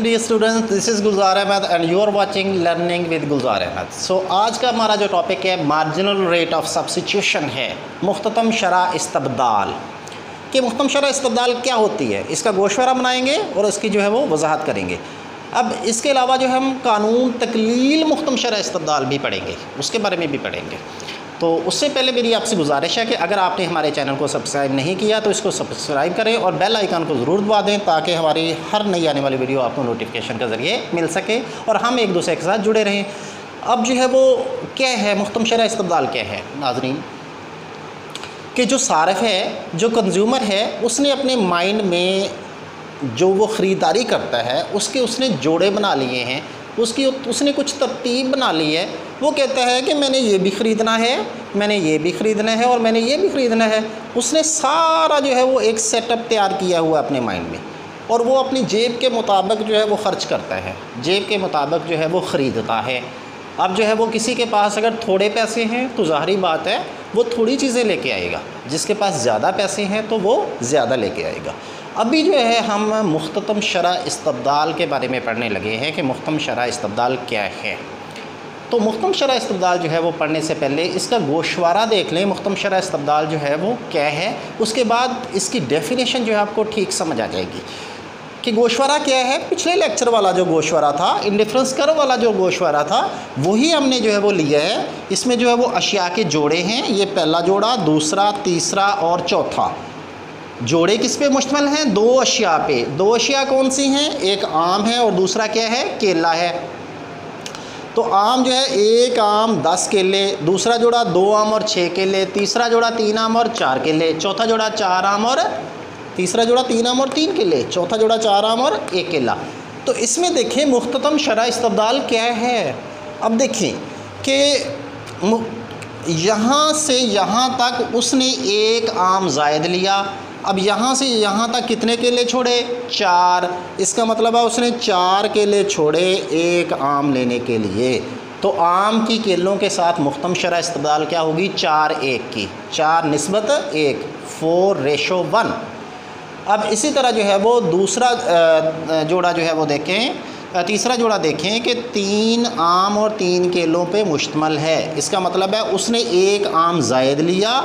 Dear students, this is Gulzar Ahmad and you are watching learning with Gulzar Ahmad. So आज का हमारा जो टॉपिक है मार्जिनल रेट ऑफ सब्स्टिट्यूशन है, मुख्ततम शरह इस्तबदाल कि मुख्ततम शरह इस्तबदाल क्या होती है, इसका गोशवारा बनाएंगे और इसकी जो है वो वजाहत करेंगे। अब इसके अलावा जो हम कानून तकलील मुख्ततम शरह इस्तबदाल भी पढ़ेंगे, उसके बारे में भी पढ़ेंगे। तो उससे पहले मेरी आपसे गुजारिश है कि अगर आपने हमारे चैनल को सब्सक्राइब नहीं किया तो इसको सब्सक्राइब करें और बेल आइकन को ज़रूर दबा दें ताकि हमारी हर नई आने वाली वीडियो आपको नोटिफिकेशन के ज़रिए मिल सके और हम एक दूसरे के साथ जुड़े रहें। अब जो है वो क्या है, मुख्ततम शरह इस्तबदाल क्या है नाज़रीन, कि जो सारिफ़ है, जो कंज्यूमर है, उसने अपने माइंड में जो वो ख़रीदारी करता है उसने जोड़े बना लिए हैं, उसने कुछ तरतीब बना ली है। वो कहता है कि मैंने ये भी ख़रीदना है, मैंने ये भी ख़रीदना है और मैंने ये भी ख़रीदना है। उसने सारा जो है वो एक सेटअप तैयार किया हुआ अपने माइंड में और वो अपनी जेब के मुताबिक जो है वो ख़र्च करता है, जेब के मुताबिक जो है वो ख़रीदता है। अब जो है वो किसी के पास अगर थोड़े पैसे हैं तो ज़ाहिरी बात है वो थोड़ी चीज़ें लेके आएगा, जिसके पास ज़्यादा पैसे हैं तो वो ज़्यादा लेके आएगा। अभी जो है हम मुख्ततम शरह इस्तबदाल के बारे में पढ़ने लगे हैं कि मुख्ततम शरह इस्तबदाल क्या है। तो मुख्ततम शरह इस्तबदाल जो है वो पढ़ने से पहले इसका गोशवारा देख लें, मुख्ततम शरह इस्तबदाल जो है वो क्या है, उसके बाद इसकी डेफिनेशन जो है आपको ठीक समझ आ जाएगी कि गोशवारा क्या है। पिछले लेक्चर वाला जो गोशवारा था, इंडिफरेंस कर्व वाला जो गोशवारा था, वही हमने जो है वो लिया है। इसमें जो है वो अशिया के जोड़े हैं, ये पहला जोड़ा, दूसरा, तीसरा और चौथा। जोड़े किस पे मुश्तमिल हैं? दो अशिया पे। दो अशिया कौन सी हैं? एक आम है और दूसरा क्या है? केला है। तो आम जो है, एक आम 10 केले, दूसरा जोड़ा 2 आम और 6 केले, तीसरा जोड़ा 3 आम और 4 केले, चौथा जोड़ा 4 आम और तीसरा जोड़ा 3 आम और 3 केले, चौथा जोड़ा 4 आम और 1 केला। तो इसमें देखें मुख्ततम शरह इस्तबदाल क्या है। अब देखें कि यहाँ से यहाँ तक उसने एक आम ज़ायद लिया। अब यहाँ से यहाँ तक कितने केले छोड़े? 4। इसका मतलब है उसने 4 केले छोड़े एक आम लेने के लिए। तो आम की केलों के साथ मुख्ततम शरह इस्तबदाल क्या होगी? 4:1 की, 4:1, 4:1। अब इसी तरह जो है वो दूसरा जोड़ा जो है वो देखें, तीसरा जोड़ा देखें कि 3 आम और 3 केलों पे मुश्तमिल है। इसका मतलब है उसने एक आम ज़ायद लिया,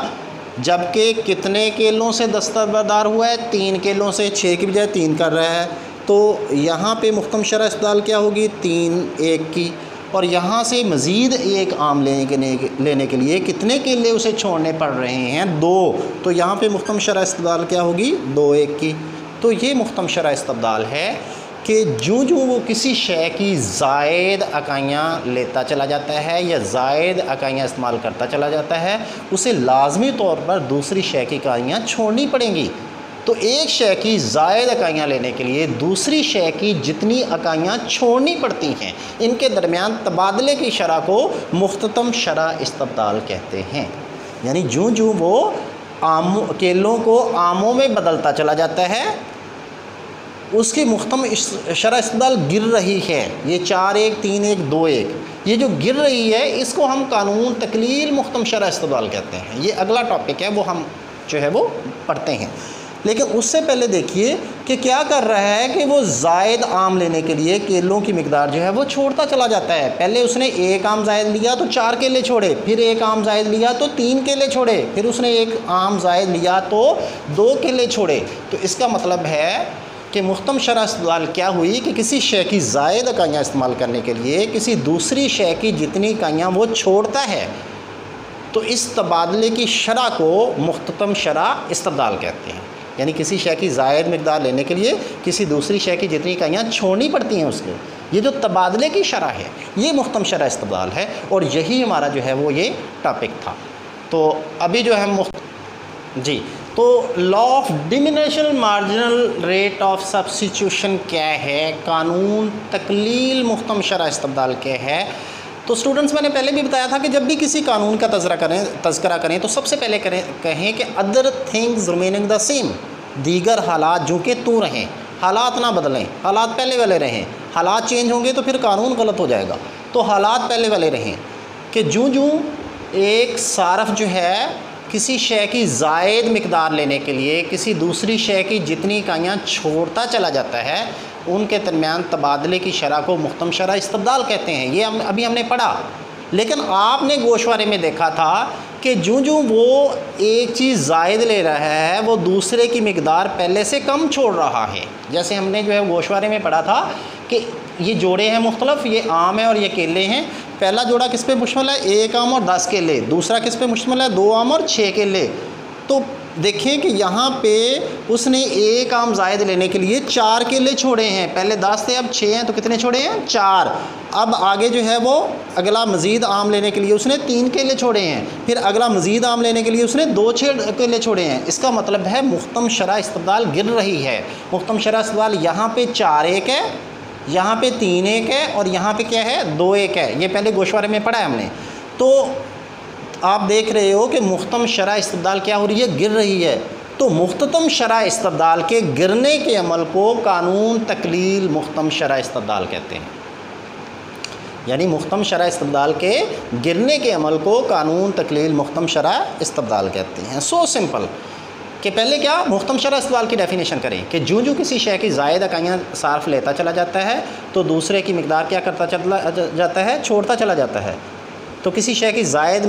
जबकि कितने केलों से दस्तबरदार हुआ है? 3 केलों से। 6 की बजाय 3 कर रहा है। तो यहाँ पे मुख्ततम शरह इस्तबदाल क्या होगी? 3:1 की। और यहाँ से मज़ीद एक आम लेने के लिए कितने केले उसे छोड़ने पड़ रहे हैं? 2। तो यहाँ पे मुख्ततम शरह इस्तबदाल क्या होगी? 2:1 की। तो ये मुख्ततम शरह इस्तबदाल है कि जो वो किसी शय की ज़ायद अकाइयाँ लेता चला जाता है या ज़ायद अकाइयाँ इस्तेमाल करता चला जाता है, उसे लाजमी तौर पर दूसरी शय की इकाइयाँ छोड़नी पड़ेंगी। तो एक शय की ज़ायद इकाइयाँ लेने के लिए दूसरी शय की जितनी इकाइयाँ छोड़नी पड़ती हैं, इनके दरमियान तबादले की शरह को मुख्ततम शरह इस्तबदाल कहते हैं। यानी जो वो केलों को आमों में बदलता चला जाता है, उसकी मुख्ततम शरह इस्तबदाल गिर रही है। ये 4:1, 3:1, 2:1, ये जो गिर रही है इसको हम कानून तकलील मुख्ततम शरह इस्तबदाल कहते हैं। ये अगला टॉपिक है, वो हम जो है वो पढ़ते हैं। लेकिन उससे पहले देखिए कि क्या कर रहा है कि वो ज़ायद आम लेने के लिए केलों की मिकदार जो है वो छोड़ता चला जाता है। पहले उसने एक आम ज़ायद लिया तो 4 केले छोड़े, फिर एक आम ज़ायद लिया तो 3 केले छोड़े, फिर उसने एक आम ज़ायद लिया तो 2 केले छोड़े। तो इसका मतलब है कि मुख्ततम शरह इस्तबदाल क्या हुई कि किसी शय की ज़ायद इकाइयाँ इस्तेमाल करने के लिए किसी दूसरी शय की जितनी इकाइयाँ वो छोड़ता है, तो इस तबादले की शरह को मुख्ततम शरह इस्तबदाल कहते हैं। यानी किसी शय की ज़ायद मिकदार लेने के लिए किसी दूसरी शय की जितनी इकाइयाँ छोड़नी पड़ती हैं उसको, ये जो तबादले की शरह है, ये मुख्ततम शरह इस्तबदाल है और यही हमारा जो है वो ये टॉपिक था। तो अभी जो है जी, तो law of diminishing marginal rate of substitution क्या है, कानून तकलील मुख्ततम शरह इस्तबदाल क्या है। तो स्टूडेंट्स, मैंने पहले भी बताया था कि जब भी किसी कानून का तज़करा करें तो सबसे पहले कहें कि other things remaining the same, दीगर हालात जो कि तू रहें, हालात ना बदलें, हालात पहले वाले रहें। हालात चेंज होंगे तो फिर कानून गलत हो जाएगा। तो हालात पहले वाले रहें कि जो एक सारफ जो है किसी शय की ज़ायद मिकदार लेने के लिए किसी दूसरी शय की जितनी इकाइयाँ छोड़ता चला जाता है, उनके दरमियान तबादले की शरह को मुख्तम शरह इस्तबदाल कहते हैं। ये अभी हमने पढ़ा। लेकिन आपने गोशवारे में देखा था कि जो वो एक चीज़ ज़ायद ले रहा है वो दूसरे की मिकदार पहले से कम छोड़ रहा है। जैसे हमने जो है गोशवारे में पढ़ा था कि ये जोड़े हैं मुख्तलफ, ये आम है और ये केले हैं। पहला जोड़ा किस पे मुश्तमिल है? 1 आम और 10 केले। दूसरा किस पे मुश्तमिल है? 2 आम और 6 केले। तो देखें कि यहाँ पे उसने 1 आम ज़ायद लेने के लिए 4 केले छोड़े हैं। पहले 10 थे, अब 6 हैं, तो कितने छोड़े हैं? 4। अब आगे जो है वो अगला मज़ीद आम लेने के लिए उसने 3 केले छोड़े हैं। फिर अगला मज़ीद आम लेने के लिए उसने 2 केले छोड़े हैं। इसका मतलब है मुख्तम शरह इस्तबदाल गिर रही है। मुख्तम शरह इस्तबदाल यहाँ पे 4-1 है, यहाँ पे 3-1 है और यहाँ पे क्या है? 2-1 है। ये पहले गोशवारे में पढ़ा है हमने। तो आप देख रहे हो कि मुख्तम शरह इस्तबदाल क्या हो रही है? गिर रही है। तो मुख्ततम शरह इस्तबदाल के गिरने के अमल को कानून तकलील मुख्तम शरह इस्तबदाल कहते हैं। यानी मुख्तम शरह इस्तबदाल के गिरने के अमल को कानून तकलील मुख्तम शरह इस्तबदाल कहते हैं। सो सिंपल कि पहले क्या मुख्तम शरह इस्तबदाल की डेफिनेशन करें कि जो किसी शय की ज़ायद इकाइयाँ सार्फ लेता चला जाता है तो दूसरे की मिकदार क्या करता चला जाता है? छोड़ता चला जाता है। तो किसी शय की ज़ायद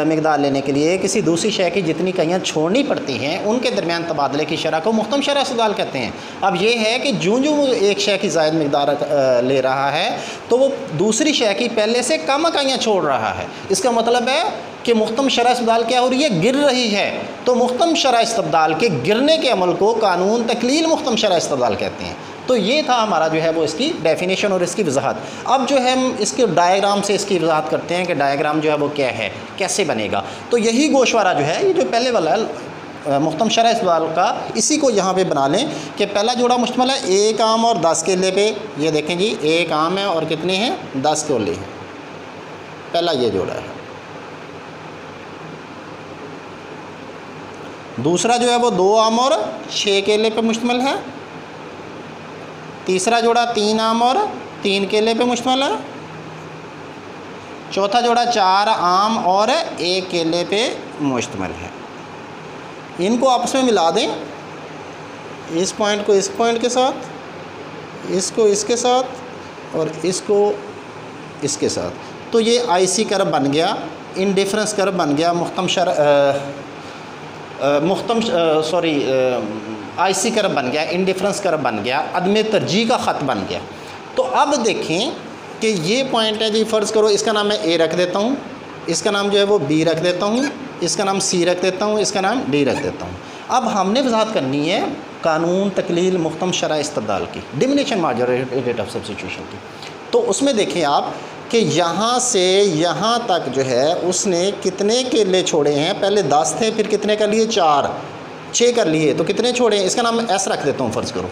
मिकदार लेने के लिए किसी दूसरी शय की जितनी इकाइयाँ छोड़नी पड़ती हैं उनके दरमियान तबादले की शरह को मुख्तम शरह इस्तबदाल कहते हैं। अब ये है कि जो वो एक शय की ज़ायद मिकदार ले रहा है तो वो दूसरी शय की पहले से कम इकाइयाँ छोड़ रहा है। इसका मतलब है कि मुख्तम शरह इस्तबदाल क्या हो रही है? गिर रही है। तो मुख्तम शरह इस्तबदाल के गिरने के अमल को कानून तकलील मुख्तम शरह इस्तबदाल कहते हैं। तो ये था हमारा जो है वो इसकी डेफिनेशन और इसकी वजाहत। अब जो है हम इसके डायग्राम से इसकी वजाहत करते हैं कि डायग्राम जो है वो क्या है, कैसे बनेगा। तो यही गोशवारा जो है, ये जो पहले वाला है मुख्तम शरह इस्तबदाल का, इसी को यहाँ पे बना लें कि पहला जोड़ा मुश्तमिल है 1 आम और 10 केले पे। ये देखें जी, 1 आम है और कितने हैं? 10 केले हैं। पहला ये जोड़ा है। दूसरा जो है वो 2 आम और 6 केले पे मुश्तमिल है। तीसरा जोड़ा 3 आम और 3 केले पे मुश्तमिल है। चौथा जोड़ा 4 आम और 1 केले पे मुश्तमिल है। इनको आपस में मिला दें, इस पॉइंट को इस पॉइंट के साथ, इसको इसके साथ और इसको इसके साथ। तो ये आईसी कर्व बन गया, इंडिफरेंस कर्व बन गया, आईसी कर्व बन गया, इंडिफरेंस कर्व बन गया, अदम तरजीह का ख़त बन गया। तो अब देखें कि ये पॉइंट है जी, फ़र्ज़ करो इसका नाम मैं ए रख देता हूँ, इसका नाम जो है वो बी रख देता हूँ, इसका नाम सी रख देता हूँ, इसका नाम डी रख देता हूँ। अब हमने वजाहत करनी है कानून तकलील मुख्तम शरह इस्तबदाल की, diminishing marginal rate of substitution की। तो उसमें देखें आप कि यहाँ से यहाँ तक जो है उसने कितने केले छोड़े हैं? पहले 10 थे, फिर कितने कर लिए? 4, 6 कर लिए। तो कितने छोड़े हैं? इसका नाम एस रख देता हूँ। फ़र्ज़ करो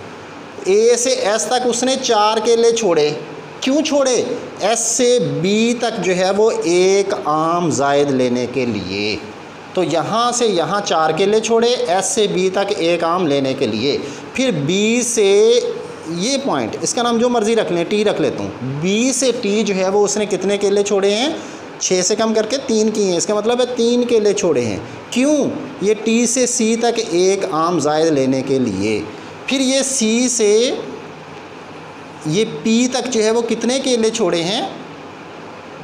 ए से एस तक उसने 4 केले छोड़े। क्यों छोड़े? एस से बी तक जो है वो 1 आम ज़ायद लेने के लिए। तो यहाँ से यहाँ 4 केले छोड़े, एस से बी तक 1 आम लेने के लिए। फिर बी से ये पॉइंट, इसका नाम जो मर्ज़ी रख लें, टी रख लेता हूँ। बी से टी जो है वो उसने कितने केले छोड़े हैं? 6 से कम करके 3 किए हैं। इसका मतलब है 3 केले छोड़े हैं। क्यों? ये टी से सी तक 1 आम ज़ायद लेने के लिए। फिर ये सी से ये पी तक जो है वो कितने केले छोड़े हैं?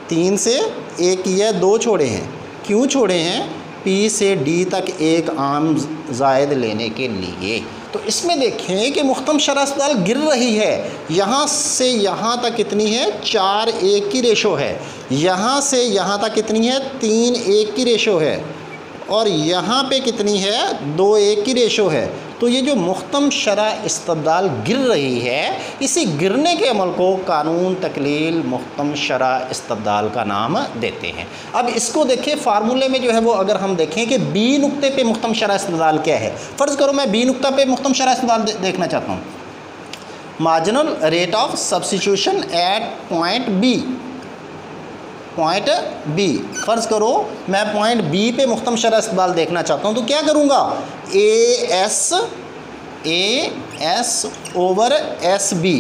3 से 1 किया, 2 छोड़े हैं। क्यों छोड़े हैं? पी से डी तक 1 आम ज़ायद लेने के लिए। तो इसमें देखें कि मुख्तम शरह इस्तबदाल गिर रही है। यहाँ से यहाँ तक कितनी है? 4-1 की रेशो है। यहाँ से यहाँ तक कितनी है? 3-1 की रेशो है। और यहाँ पे कितनी है? 2-1 की रेशो है। तो ये जो मुख्तम शरह इस्तबदाल गिर रही है, इसी गिरने के अमल को कानून तकलील मुख्तम शरह इस्तबदाल का नाम देते हैं। अब इसको देखें फार्मूले में जो है वो, अगर हम देखें कि बी नुक्ते पे मुख्तम शरह इस्तबदाल क्या है। फ़र्ज़ करो मैं बी नुक्ता पे मुख्तम शरह इस्तबदाल देखना चाहता हूँ। Marginal rate of substitution at point B, point B. फ़र्ज़ करो मैं पॉइंट बी पे मुख्तम शरह इस्तबदाल देखना चाहता हूँ, तो क्या करूँगा? A S over S B,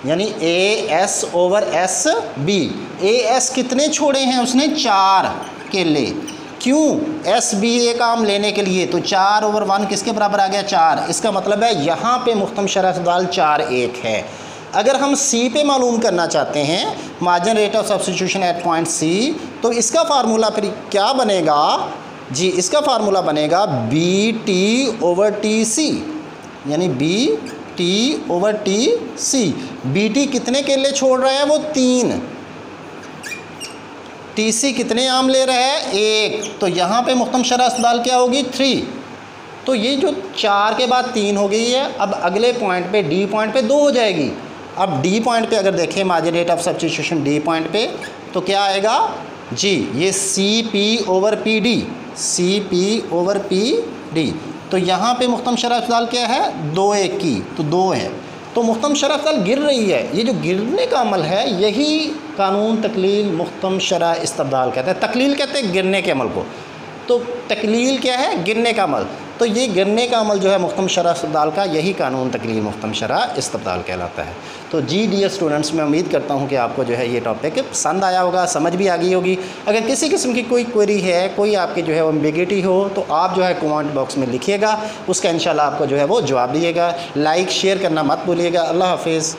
यानी A S over S B. A S कितने छोड़े हैं उसने? 4 केले। क्यों एस बी ए का हम लेने के लिए तो 4/1 किसके बराबर आ गया 4। इसका मतलब है यहाँ पे मुख्तम शरह इस्तबदाल 4(1) है। अगर हम सी पे मालूम करना चाहते हैं marginal rate of substitution at point C, तो इसका फार्मूला फिर क्या बनेगा जी, इसका फार्मूला बनेगा B T over T C, यानी B T over T C. B T कितने केले छोड़ रहे हैं वो 3, टी सी कितने आम ले रहा है 1, तो यहाँ पे मुख्तम शरह इस्तबदाल क्या होगी 3। तो ये जो 4 के बाद 3 हो गई है, अब अगले पॉइंट पे डी पॉइंट पे 2 हो जाएगी। अब डी पॉइंट पे अगर देखें marginal rate of substitution D point पे तो क्या आएगा जी, ये C P over P D, C P over P D. तो यहाँ पे मुख्तम शरह इस्तबदाल क्या है 2(1) की, तो 2 है। तो मुख्तम शरह इस्तबदाल गिर रही है। ये जो गिरने का अमल है यही कानून तकलील मुख्तम शरह इस्तबदाल कहते हैं। तकलील कहते हैं गिरने के अमल को, तो तकलील क्या है गिरने का अमल। तो ये गिरने का अमल जो है मुख्तम शरह इस्तबदाल का, यही कानून तकलील मुख्तम शरह इस्तबदाल कहलाता है। तो जी डियर स्टूडेंट्स, मैं उम्मीद करता हूँ कि आपको जो है ये टॉपिक पसंद आया होगा, समझ भी आ गई होगी। अगर किसी किस्म की कोई क्वेरी है, कोई आपकी जो है वो एम्बिग्यूटी हो, तो आप जो है कमेंट बॉक्स में लिखिएगा, उसका इंशाल्लाह आपको जो है वो जवाब दिएगा। लाइक शेयर करना मत भूलिएगा। अल्लाह हाफिज़।